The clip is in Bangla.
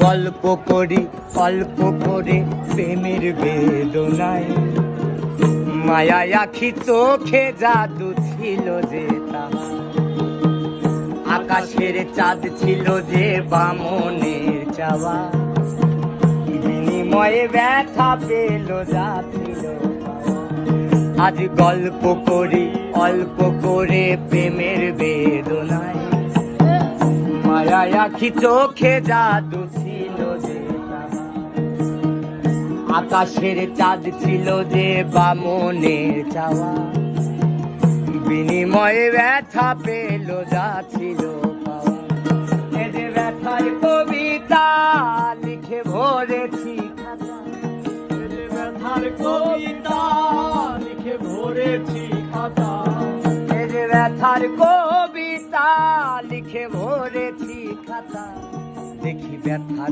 গল্প করি অল্প করে প্রেমের বেদনায়, মায়া আখি চোখে জাদু ছিল যে তাহার, আকাশের চাঁদ ছিল যে বামনের চাওয়া, বিনিময়ে ব্যথা পেল যা ছিল পাওয়া। আজ গল্প করি অল্প করে প্রেমের বেদনায়, মায়া আখি চোখে জাদু ছিল যে তাহার, আকাশের চাঁদ ছিল যে বামনের চাওয়া, বিনিময়ে ব্যথা পেল যা ছিল পাওয়া। এ যে ব্যথার কবিতা লিখে ভরেছি খাতা, এ যে ব্যথার কবিতা লিখে ভরেছি খাতা, এ যে ব্যথার কবিতা লিখে ভরেছি খাতা, দেখি ব্যথা